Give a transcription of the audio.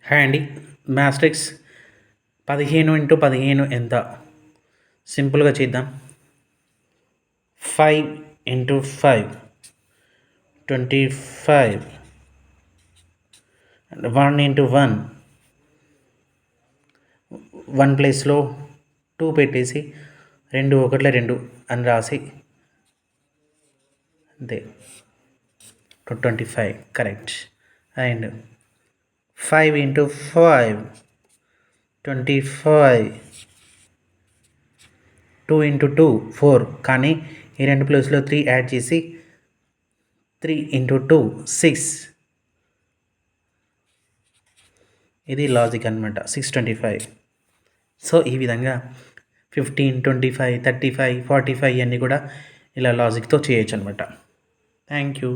Hi అండి. Matrix 15 × 15 ఎంత? సింపుల్గా చేద్దాం. 5 × 5 25 అండ్ 1 × 1 1 ప్లేస్లో 2 పెట్టేసి 2 1 2 అని రాసి అంతే 25 కరెక్ట్. అండ్ 5 × 5 25 2 × 2 4 కానీ ఈ రెండు ప్లేస్లో 3 యాడ్ చేసి 3 × 2 6. ఇది లాజిక్ అనమాట. 625. సో ఈ విధంగా 15 25 35 45 అన్నీ కూడా ఇలా లాజిక్తో చేయొచ్చు అనమాట. Thank you.